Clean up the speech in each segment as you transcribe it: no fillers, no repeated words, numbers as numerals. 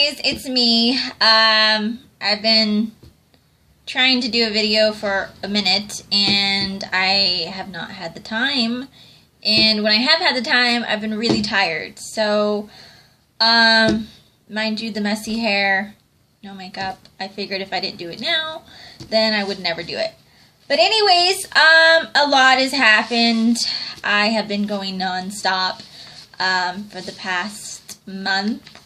guys, it's me. I've been trying to do a video for a minute and I have not had the time. And when I have had the time, I've been really tired. So, mind you, the messy hair, no makeup. I figured if I didn't do it now, then I would never do it. But anyways, a lot has happened. I have been going non-stop for the past month.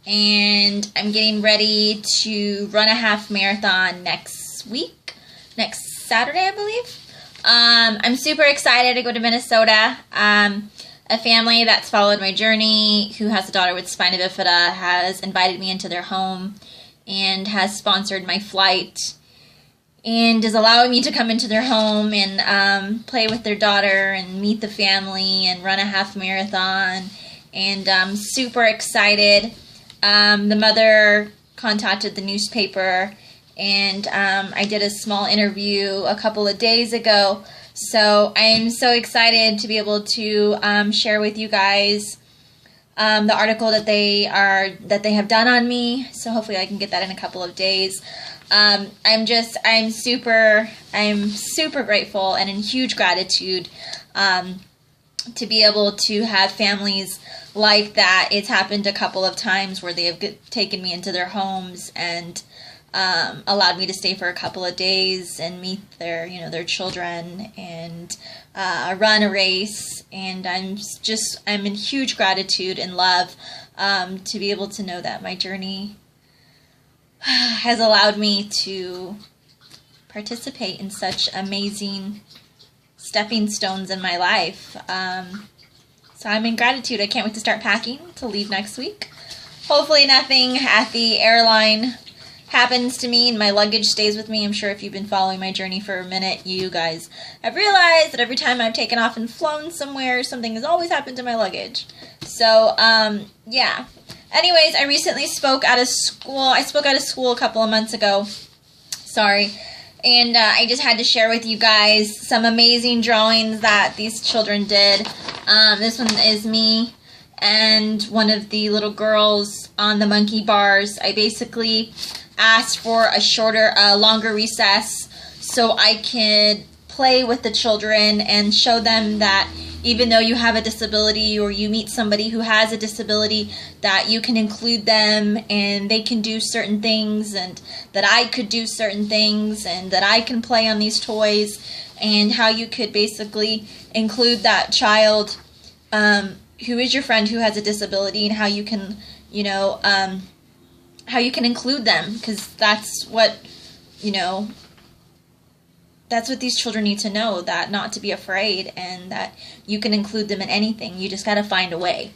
And I'm getting ready to run a half marathon next week. Next Saturday, I believe. I'm super excited to go to Minnesota. A family that's followed my journey, who has a daughter with spina bifida, has invited me into their home and has sponsored my flight and is allowing me to come into their home and play with their daughter and meet the family and run a half marathon. And I'm super excited. The mother contacted the newspaper and I did a small interview a couple of days ago. So I'm so excited to be able to share with you guys the article that they have done on me. So hopefully I can get that in a couple of days. I'm super grateful and in huge gratitude to be able to have families like that. It's happened a couple of times where they have taken me into their homes and allowed me to stay for a couple of days and meet their children and run a race. And I'm in huge gratitude and love to be able to know that my journey has allowed me to participate in such amazing stepping stones in my life. So I'm in gratitude. I can't wait to start packing to leave next week. Hopefully nothing at the airline happens to me and my luggage stays with me. I'm sure if you've been following my journey for a minute, you guys have realized that every time I've taken off and flown somewhere, something has always happened to my luggage. So, yeah. Anyways, I recently spoke out of school. I spoke out of school a couple of months ago. Sorry. And I just had to share with you guys some amazing drawings that these children did. This one is me and one of the little girls on the monkey bars. I basically asked for a longer recess so I could play with the children and show them that even though you have a disability or you meet somebody who has a disability, that you can include them and they can do certain things, and that I could do certain things, and that I can play on these toys, and how you could basically include that child who is your friend who has a disability, and how you can, how you can include them, because that's what, that's what these children need to know, that not to be afraid and that you can include them in anything. You just got to find a way.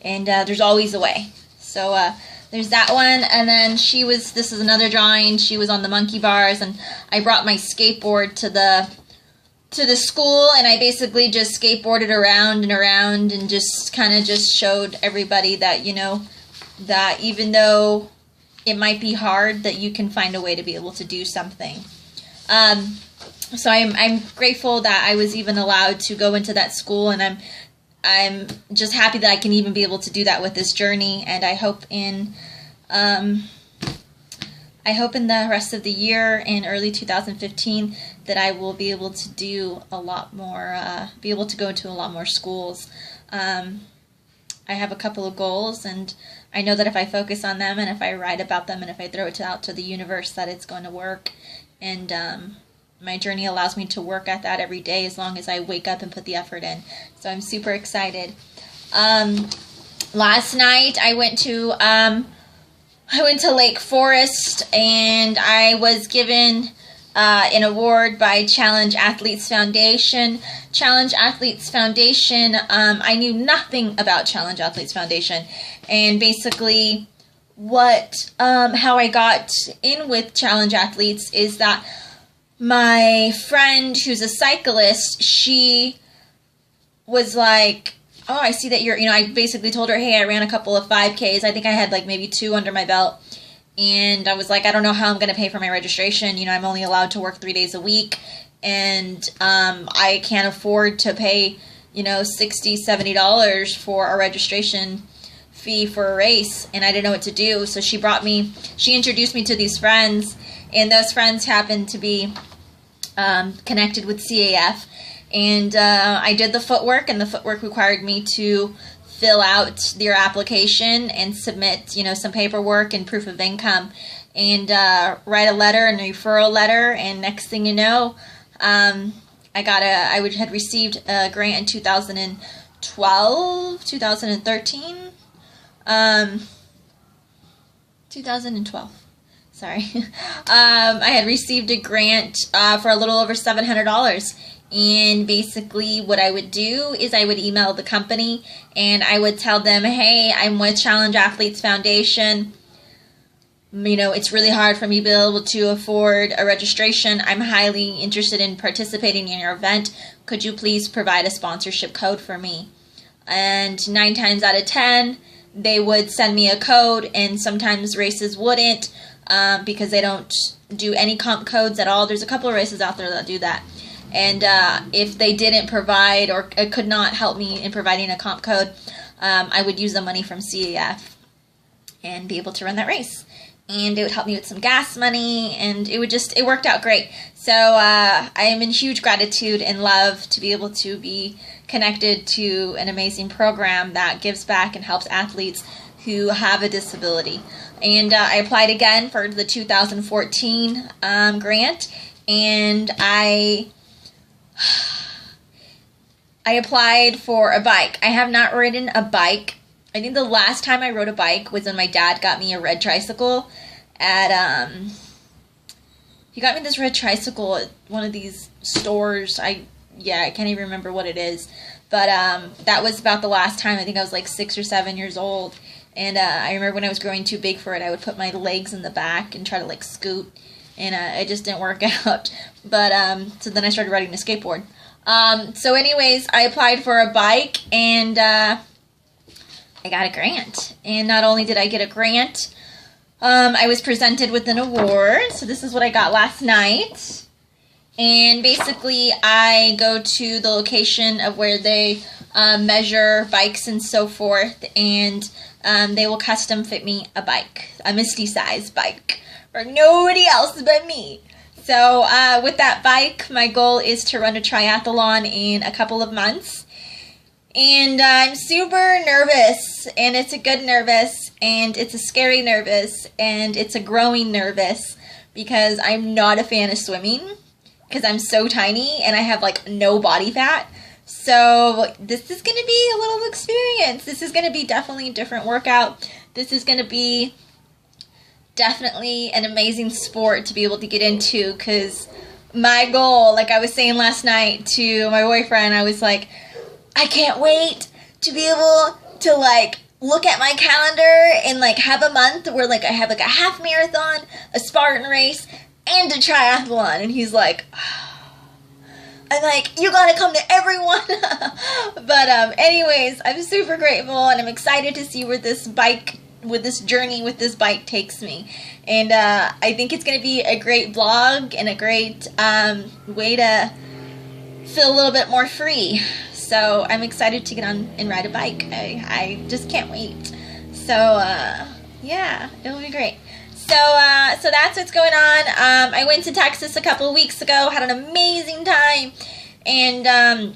And there's always a way. So there's that one. And then this is another drawing. She was on the monkey bars, and I brought my skateboard to the school, and I basically just skateboarded around and around and just kind of just showed everybody that, that even though it might be hard, that you can find a way to be able to do something. So I'm grateful that I was even allowed to go into that school, and I'm just happy that I can even be able to do that with this journey. And I hope in the rest of the year, in early 2015, that I will be able to do a lot more, be able to go to a lot more schools. I have a couple of goals, and I know that if I focus on them and if I write about them and if I throw it out to the universe, that it's going to work. And my journey allows me to work at that every day as long as I wake up and put the effort in. So I'm super excited. Last night I went to Lake Forest, and I was given an award by Challenge Athletes Foundation. Challenge Athletes Foundation, I knew nothing about Challenge Athletes Foundation, and basically how I got in with Challenge Athletes is that my friend who's a cyclist, she was like, oh, I see that I basically told her, hey, I ran a couple of 5Ks. I think I had like maybe 2 under my belt. And I was like, I don't know how I'm going to pay for my registration. I'm only allowed to work 3 days a week. And I can't afford to pay, $60, $70 for a registration fee for a race, and I didn't know what to do. So she introduced me to these friends, and those friends happened to be connected with CAF. And I did the footwork, and the footwork required me to fill out their application and submit, some paperwork and proof of income, and write a letter and a referral letter. And next thing you know, I had received a grant in 2012, 2013, 2012. Sorry. I had received a grant for a little over $700. And basically what I would do is I would email the company and I would tell them, hey, I'm with Challenge Athletes Foundation. It's really hard for me to be able to afford a registration. I'm highly interested in participating in your event. Could you please provide a sponsorship code for me? And 9 times out of 10, they would send me a code, and sometimes races wouldn't because they don't do any comp codes at all. There's a couple of races out there that do that. And if they didn't provide or could not help me in providing a comp code, I would use the money from CAF and be able to run that race. And it would help me with some gas money, and it worked out great. So I am in huge gratitude and love to be able to be connected to an amazing program that gives back and helps athletes who have a disability. And I applied again for the 2014 grant, and I applied for a bike. I have not ridden a bike. I think the last time I rode a bike was when my dad got me a red tricycle at, he got me this red tricycle at one of these stores. I can't even remember what it is. But that was about the last time. I think I was like 6 or 7 years old. And I remember when I was growing too big for it, I would put my legs in the back and try to like scoot. And it just didn't work out. But so then I started riding a skateboard. So anyways, I applied for a bike, and I got a grant. And not only did I get a grant, I was presented with an award. So this is what I got last night. And basically, I go to the location of where they measure bikes and so forth, and they will custom fit me a bike, a Misty size bike, for nobody else but me. So with that bike, my goal is to run a triathlon in a couple of months. And I'm super nervous, and it's a good nervous, and it's a scary nervous, and it's a growing nervous, because I'm not a fan of swimming, because I'm so tiny, and I have like no body fat. So this is going to be a little experience. This is going to be definitely a different workout. This is going to be definitely an amazing sport to be able to get into, because my goal, like I was saying last night to my boyfriend, I was like, I can't wait to be able to like look at my calendar and like have a month where like I have like a half marathon, a Spartan race, and a triathlon. And he's like, I'm like, you gotta come to everyone. But anyways, I'm super grateful, and I'm excited to see where this bike, with this journey with this bike takes me. And I think it's going to be a great vlog and a great way to feel a little bit more free. So I'm excited to get on and ride a bike. I just can't wait. So yeah, it'll be great. So so that's what's going on. I went to Texas a couple of weeks ago, had an amazing time, and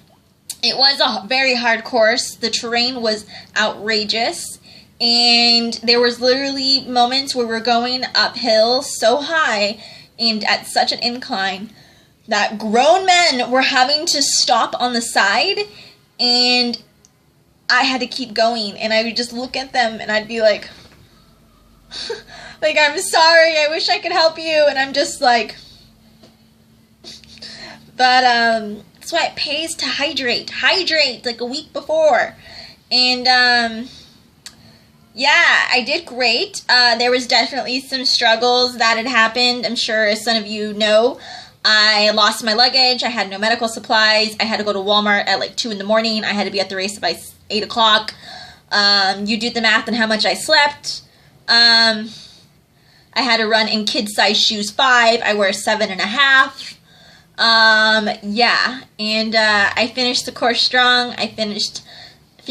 it was a very hard course. The terrain was outrageous. And there was literally moments where we're going uphill so high and at such an incline that grown men were having to stop on the side, and I had to keep going. And I would just look at them and I'd be like, like, I'm sorry, I wish I could help you. And I'm just like, but that's why it pays to hydrate like a week before. And yeah, I did great. There was definitely some struggles that had happened. I'm sure as some of you know, I lost my luggage. I had no medical supplies. I had to go to Walmart at like 2 in the morning. I had to be at the race by 8 o'clock. You do the math on how much I slept. I had to run in kid size shoes 5. I wear 7.5. Yeah, and I finished the course strong. I finished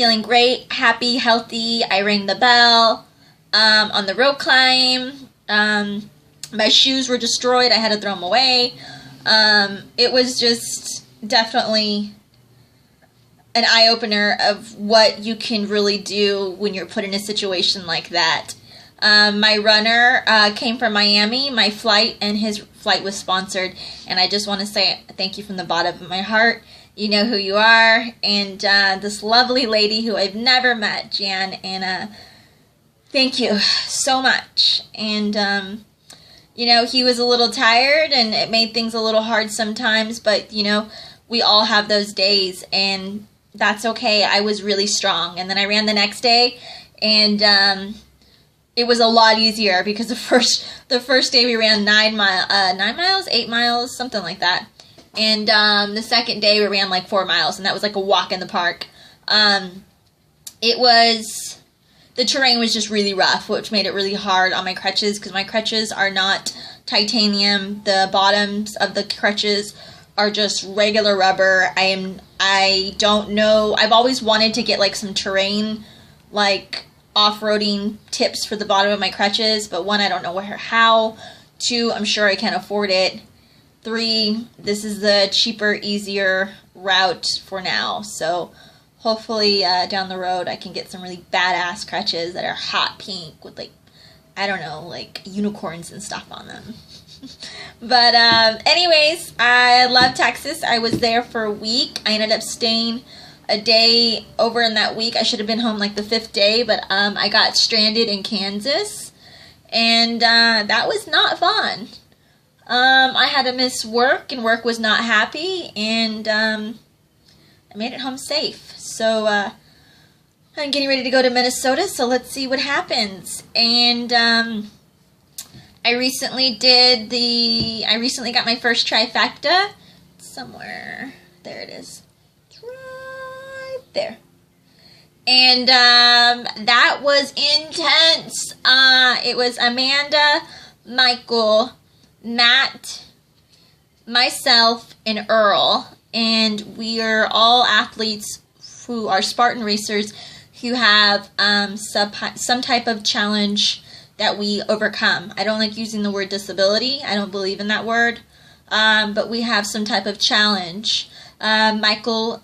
feeling great, happy, healthy. I rang the bell on the rope climb. My shoes were destroyed. I had to throw them away. It was just definitely an eye-opener of what you can really do when you're put in a situation like that. My runner came from Miami. My flight and his flight was sponsored. And I just want to say thank you from the bottom of my heart. You know who you are. And this lovely lady who I've never met, Jan, and thank you so much. And, you know, he was a little tired and it made things a little hard sometimes. But, you know, we all have those days. And that's okay. I was really strong. And then I ran the next day. And it was a lot easier because the first day we ran 8 miles, something like that. And the second day we ran like 4 miles, and that was like a walk in the park. The terrain was just really rough, which made it really hard on my crutches because my crutches are not titanium. The bottoms of the crutches are just regular rubber. I don't know. I've always wanted to get like some terrain, like off-roading tips for the bottom of my crutches, but 1, I don't know how. 2, I'm sure I can't afford it. 3, this is the cheaper, easier route for now. So hopefully down the road I can get some really badass crutches that are hot pink with like, I don't know, like unicorns and stuff on them. But anyways, I love Texas. I was there for a week. I ended up staying a day over in that week. I should have been home like the 5th day, but I got stranded in Kansas, and that was not fun. I had to miss work, and work was not happy, and I made it home safe. So I'm getting ready to go to Minnesota, so let's see what happens. And I recently got my first trifecta. Somewhere, there it is. There. And that was intense. It was Amanda, Michael, Matt, myself, and Earl. And we are all athletes who are Spartan racers who have some type of challenge that we overcome. I don't like using the word disability. I don't believe in that word. But we have some type of challenge. Michael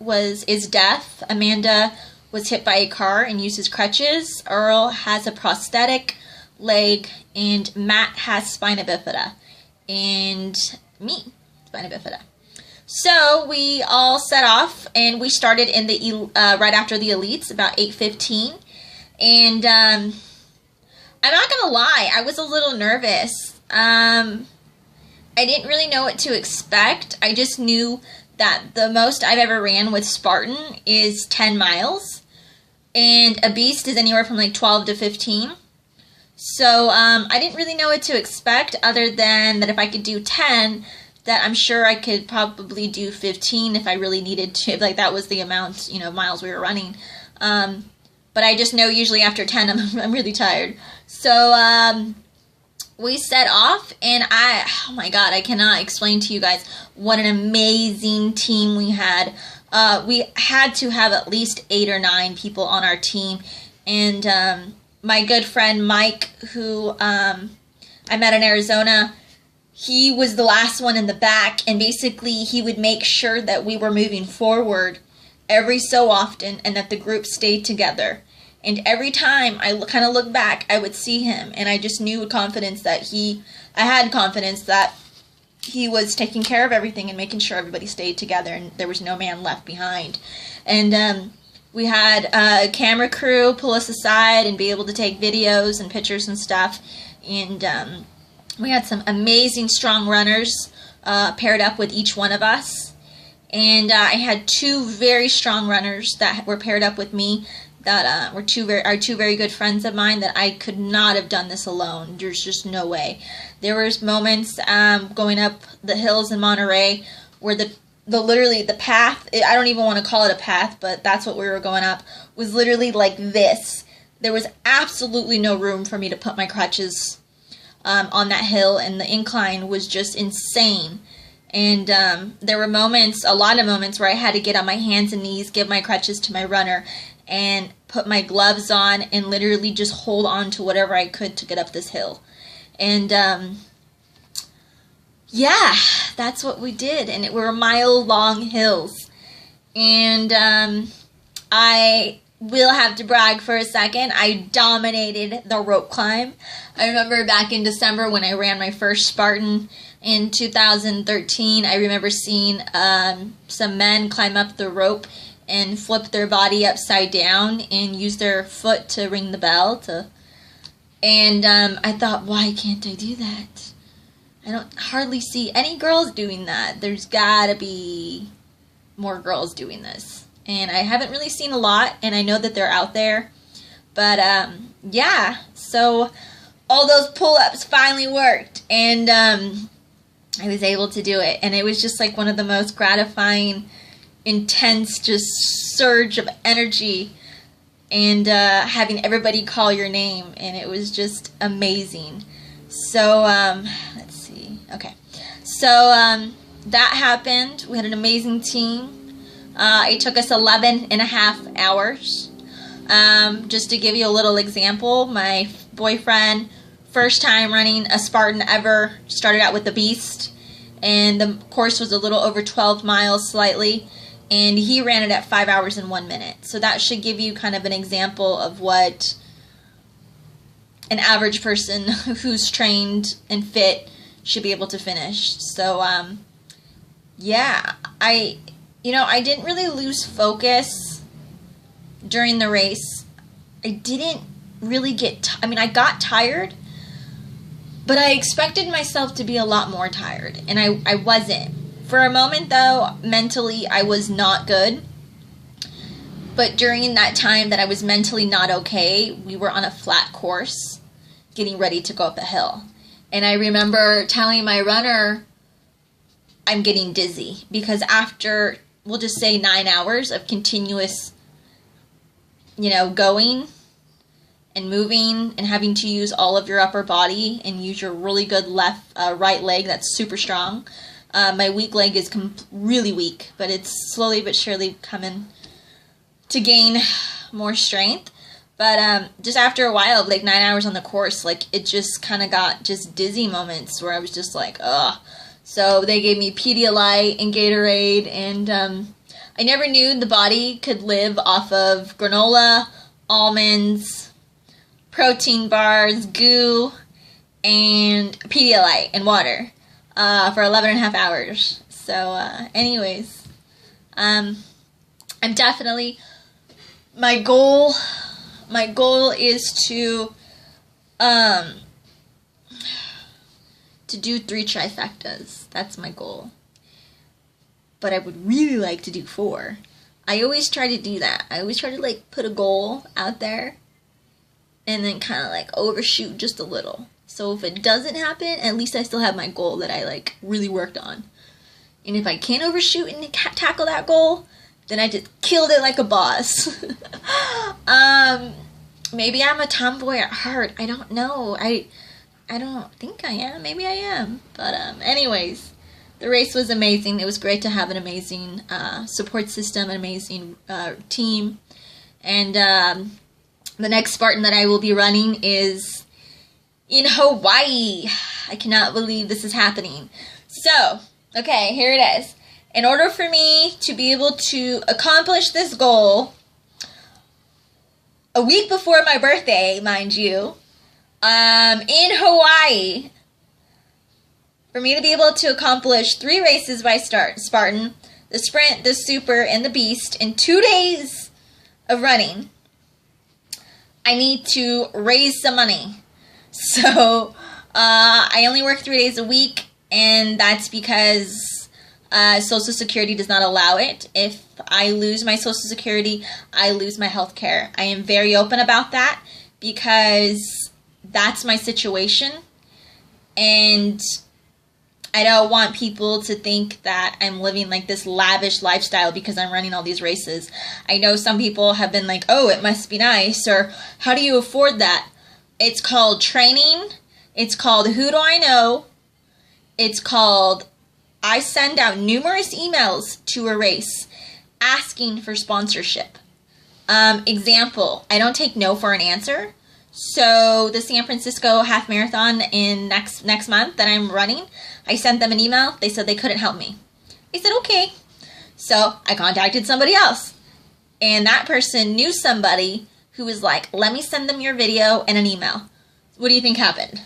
is deaf. Amanda was hit by a car and uses crutches. Earl has a prosthetic leg, and Matt has spina bifida, and me, spina bifida. So we all set off, and we started in the right after the elites, about 8:15. And I'm not gonna lie, I was a little nervous. I didn't really know what to expect. I just knew that the most I've ever ran with Spartan is 10 miles. And a Beast is anywhere from like 12 to 15. So I didn't really know what to expect other than that if I could do 10, that I'm sure I could probably do 15 if I really needed to. Like that was the amount, you know, miles we were running. But I just know usually after 10 I'm really tired. So we set off, and oh my god, I cannot explain to you guys what an amazing team we had. We had to have at least 8 or 9 people on our team, and my good friend Mike, who I met in Arizona, he was the last one in the back, and basically he would make sure that we were moving forward every so often and that the group stayed together. And every time I kind of look back, I would see him, and I just knew with confidence that I had confidence that he was taking care of everything and making sure everybody stayed together and there was no man left behind. And we had a camera crew pull us aside and be able to take videos and pictures and stuff. And we had some amazing strong runners paired up with each one of us. And I had 2 very strong runners that were paired up with me that were two very good friends of mine that I could not have done this alone. There's just no way. There was moments going up the hills in Monterey where literally the path, I don't even want to call it a path, but that's what we were going up, was literally like this. There was absolutely no room for me to put my crutches on that hill, and the incline was just insane. And there were moments, a lot of moments, where I had to get on my hands and knees, give my crutches to my runner, and put my gloves on and literally just hold on to whatever I could to get up this hill. And yeah, that's what we did. And it were mile-long hills. And I will have to brag for a second. I dominated the rope climb. I remember back in December when I ran my first Spartan in 2013, I remember seeing some men climb up the rope and flip their body upside down and use their foot to ring the bell. And I thought, why can't I do that? I don't hardly see any girls doing that. There's gotta be more girls doing this. And I haven't really seen a lot, and I know that they're out there. But yeah, so all those pull-ups finally worked, and I was able to do it. And it was just like one of the most gratifying, intense, just surge of energy, and having everybody call your name, and it was just amazing. So let's see. Okay, so that happened. We had an amazing team. It took us 11.5 hours. Just to give you a little example, my boyfriend, first time running a Spartan ever, started out with the Beast, and the course was a little over 12 miles slightly, and he ran it at 5 hours and 1 minute. So that should give you kind of an example of what an average person who's trained and fit should be able to finish. So yeah, I didn't really lose focus during the race. I didn't really get, I got tired, but I expected myself to be a lot more tired, and I wasn't. For a moment, though, mentally, I was not good. But during that time that I was mentally not okay, we were on a flat course, getting ready to go up a hill. And I remember telling my runner, I'm getting dizzy, because after, we'll just say 9 hours of continuous, going and moving and having to use all of your upper body and use your really good right leg that's super strong. My weak leg is really weak, but it's slowly but surely coming to gain more strength. But just after a while, like 9 hours on the course, like it just kind of got just dizzy moments where I was just like, ugh. So they gave me Pedialyte and Gatorade, and I never knew the body could live off of granola, almonds, protein bars, goo, and Pedialyte and water for 11.5 hours. So anyways, I'm definitely, my goal is to do 3 trifectas. That's my goal. But I would really like to do 4. I always try to do that. I always try to like put a goal out there and then kind of like overshoot just a little. So if it doesn't happen, at least I still have my goal that I like really worked on. And if I can't overshoot and tackle that goal, then I just killed it like a boss. Maybe I'm a tomboy at heart. I don't know. I don't think I am. Maybe I am. But anyways, the race was amazing. It was great to have an amazing support system, an amazing team. And the next Spartan that I will be running is in Hawaii. I cannot believe this is happening. So, okay, here it is. In order for me to be able to accomplish this goal, a week before my birthday, mind you, in Hawaii, for me to be able to accomplish 3 races by Spartan, the Sprint, the Super, and the Beast, in 2 days of running, I need to raise some money. So, I only work 3 days a week, and that's because Social Security does not allow it. If I lose my Social Security, I lose my health care. I am very open about that because that's my situation, and I don't want people to think that I'm living like this lavish lifestyle because I'm running all these races. I know some people have been like, oh, it must be nice, or how do you afford that? It's called training. It's called who do I know? It's called I send out numerous emails to a race asking for sponsorship. Example, I don't take no for an answer. So the San Francisco half marathon in next month that I'm running, I sent them an email. They said they couldn't help me. I said, okay. So I contacted somebody else. And that person knew somebody who was like, let me send them your video and an email. What do you think happened?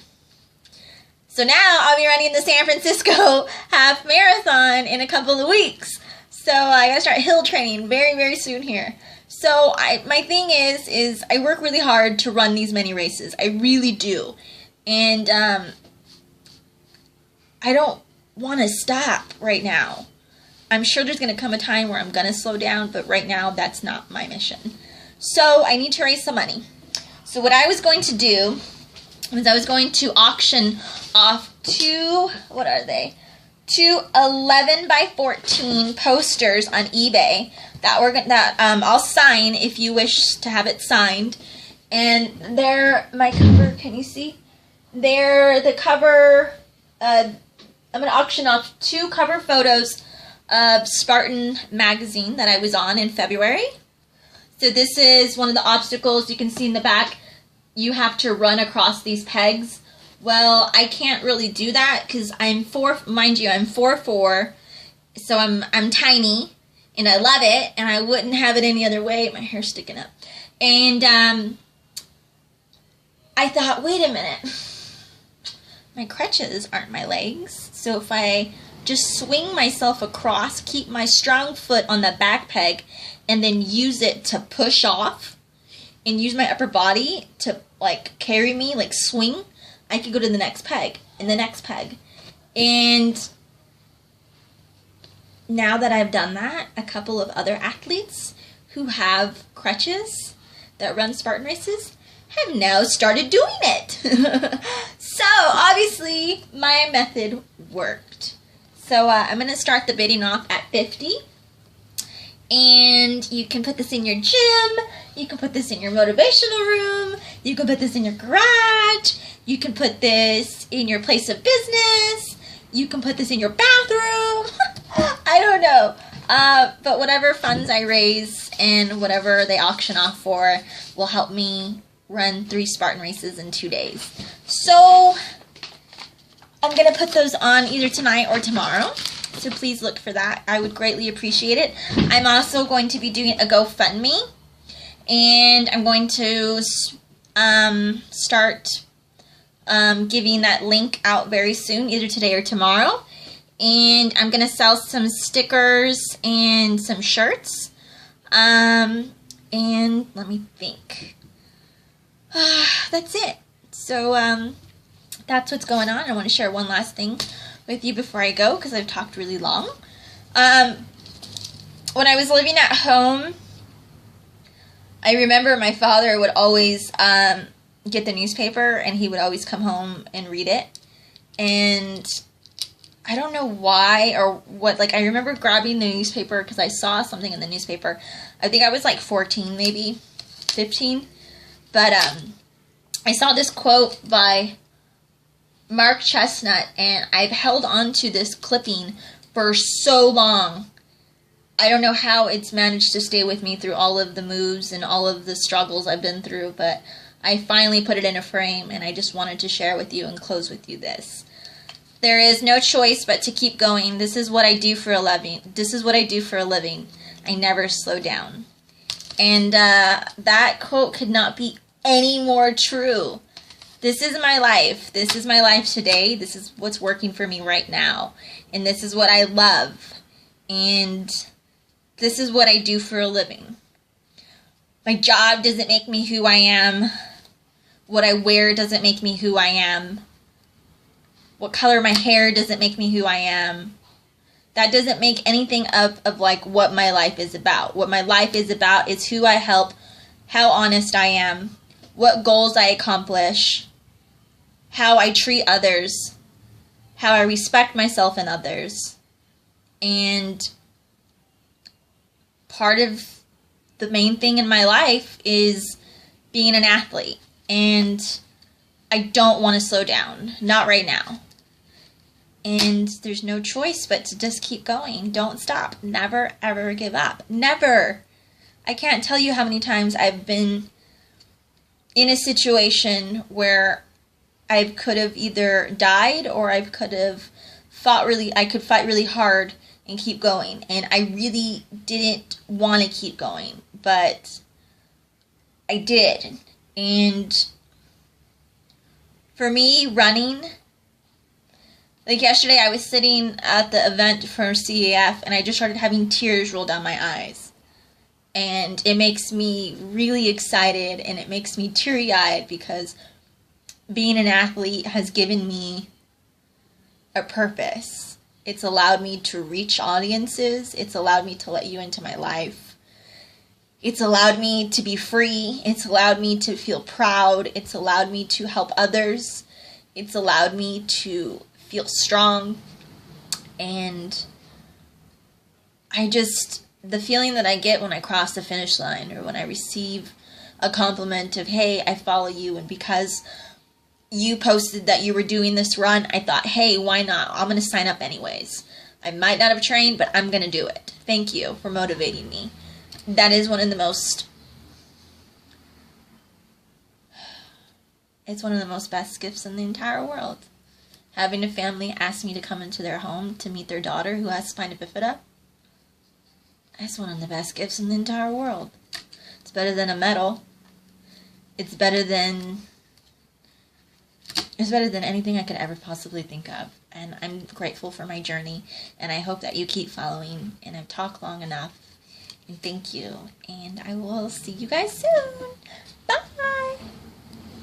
So now I'll be running the San Francisco half marathon in a couple of weeks. So I gotta start hill training very, very soon here. So my thing is I work really hard to run these many races. I really do. And I don't want to stop right now. I'm sure there's going to come a time where I'm going to slow down, but right now that's not my mission. So I need to raise some money. So what I was going to do was I was going to auction off two 11 by 14 posters on eBay that I'll sign if you wish to have it signed. And they're my cover. Can you see? They're the cover. I'm going to auction off two cover photos of Spartan magazine that I was on in February. So this is one of the obstacles you can see in the back. You have to run across these pegs. Well, I can't really do that because I'm 4'4", so I'm tiny, and I love it, and I wouldn't have it any other way. My hair's sticking up. And I thought, wait a minute. My crutches aren't my legs, so if I just swing myself across, keep my strong foot on the back peg, and then use it to push off, and use my upper body to, like, carry me, like, swing, I could go to the next peg, and the next peg. And now that I've done that, a couple of other athletes who have crutches that run Spartan races have now started doing it. So, obviously, my method worked. So, I'm going to start the bidding off at 50. And you can put this in your gym. You can put this in your motivational room. You can put this in your garage. You can put this in your place of business. You can put this in your bathroom. I don't know. But whatever funds I raise and whatever they auction off for will help me run 3 Spartan races in 2 days. So I'm going to put those on either tonight or tomorrow. So please look for that. I would greatly appreciate it. I'm also going to be doing a GoFundMe. And I'm going to start giving that link out very soon, either today or tomorrow. And I'm going to sell some stickers and some shirts. And let me think. That's it. So that's what's going on. I want to share one last thing with you before I go, because I've talked really long. When I was living at home, I remember my father would always get the newspaper, and he would always come home and read it. And I don't know why or what, like, I remember grabbing the newspaper because I saw something in the newspaper. I think I was like 14, maybe 15. But I saw this quote by Mark Chestnut, and I've held on to this clipping for so long. I don't know how it's managed to stay with me through all of the moves and all of the struggles I've been through, but I finally put it in a frame, and I just wanted to share with you and close with you this. There is no choice but to keep going. This is what I do for a living. This is what I do for a living. I never slow down. And that quote could not be any more true. This is my life. This is my life today. This is what's working for me right now. And this is what I love. And this is what I do for a living. My job doesn't make me who I am. What I wear doesn't make me who I am. What color my hair doesn't make me who I am. That doesn't make anything of like what my life is about. What my life is about is who I help, how honest I am, what goals I accomplish, how I treat others, how I respect myself and others. And part of the main thing in my life is being an athlete. And I don't want to slow down. Not right now. And there's no choice but to just keep going. Don't stop. Never, ever give up. Never. I can't tell you how many times I've been in a situation where I could have either died or I could have fight really hard and keep going. And I really didn't want to keep going, but I did. And for me, running, like yesterday I was sitting at the event for CAF and I just started having tears roll down my eyes. And it makes me really excited and it makes me teary-eyed because being an athlete has given me a purpose. It's allowed me to reach audiences. It's allowed me to let you into my life. It's allowed me to be free. It's allowed me to feel proud. It's allowed me to help others. It's allowed me to feel strong. And the feeling that I get when I cross the finish line or when I receive a compliment of, hey, I follow you, and because you posted that you were doing this run, I thought, hey, why not? I'm going to sign up anyways. I might not have trained, but I'm going to do it. Thank you for motivating me. That is one of the most, it's one of the most best gifts in the entire world. Having a family ask me to come into their home to meet their daughter who has spina bifida. That's one of the best gifts in the entire world. It's better than a medal. It's better than anything I could ever possibly think of. And I'm grateful for my journey. And I hope that you keep following. And I've talked long enough. And thank you. And I will see you guys soon. Bye.